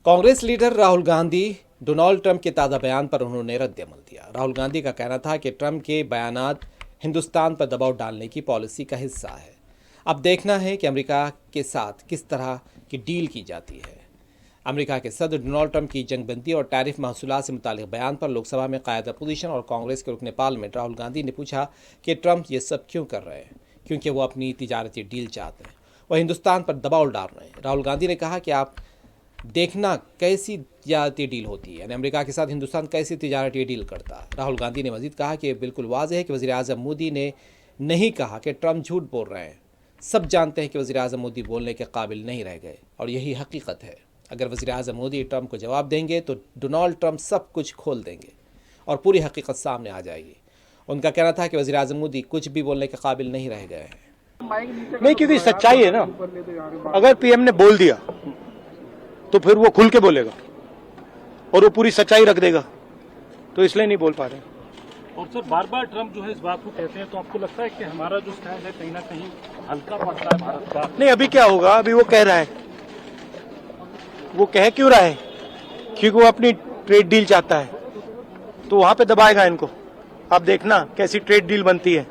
Congress leader Rahul Gandhi Donald Trump के ताज़ा बयान पर उन्होंने रद्द-ए-अमल दिया। राहुल गांधी का कहना था कि ट्रंप के बयानात हिंदुस्तान पर दबाव डालने की पॉलिसी का हिस्सा है। अब देखना है कि अमेरिका के साथ किस तरह की डील की जाती है। अमेरिका के सदर डोनाल्ड ट्रंप की जंगबंदी और टैरिफ महसूलात से मुतालिक बयान पर लोकसभा में कायद अपोजिशन और कांग्रेस के रुकने पार्लियामेंट राहुल गांधी ने पूछा कि ट्रंप ये सब क्यों कर रहे हैं, क्योंकि वो अपनी तिजारती डील चाहते हैं। वह हिंदुस्तान पर दबाव डाल रहे हैं। राहुल गांधी ने कहा कि आप देखना कैसी तिजारती डील होती है, यानी अमेरिका के साथ हिंदुस्तान कैसी तिजारती डील करता है। राहुल गांधी ने मजीद कहा कि बिल्कुल वाज़ेह है कि वज़ीर आज़म मोदी ने नहीं कहा कि ट्रंप झूठ बोल रहे हैं। सब जानते हैं कि वज़ीर आज़म मोदी बोलने के काबिल नहीं रह गए और यही हकीकत है। अगर वज़ीर आज़म मोदी ट्रंप को जवाब देंगे तो डोनाल्ड ट्रंप सब कुछ खोल देंगे और पूरी हकीकत सामने आ जाएगी। उनका कहना था कि वज़ीर आज़म मोदी कुछ भी बोलने के काबिल नहीं रह गए हैं। नहीं, क्योंकि सच्चाई है ना। अगर पीएम ने बोल दिया तो फिर वो खुल के बोलेगा और वो पूरी सच्चाई रख देगा, तो इसलिए नहीं बोल पा रहे। और सर बार बार ट्रंप जो है इस बात को कहते हैं, तो आपको लगता है कि हमारा जो स्टैंड है कहीं ना कहीं हल्का पड़ रहा है भारत का? नहीं, अभी क्या होगा, अभी वो कह रहा है। वो कह क्यों रहा है? क्योंकि वो अपनी ट्रेड डील चाहता है, तो वहां पे दबाएगा इनको। आप देखना कैसी ट्रेड डील बनती है।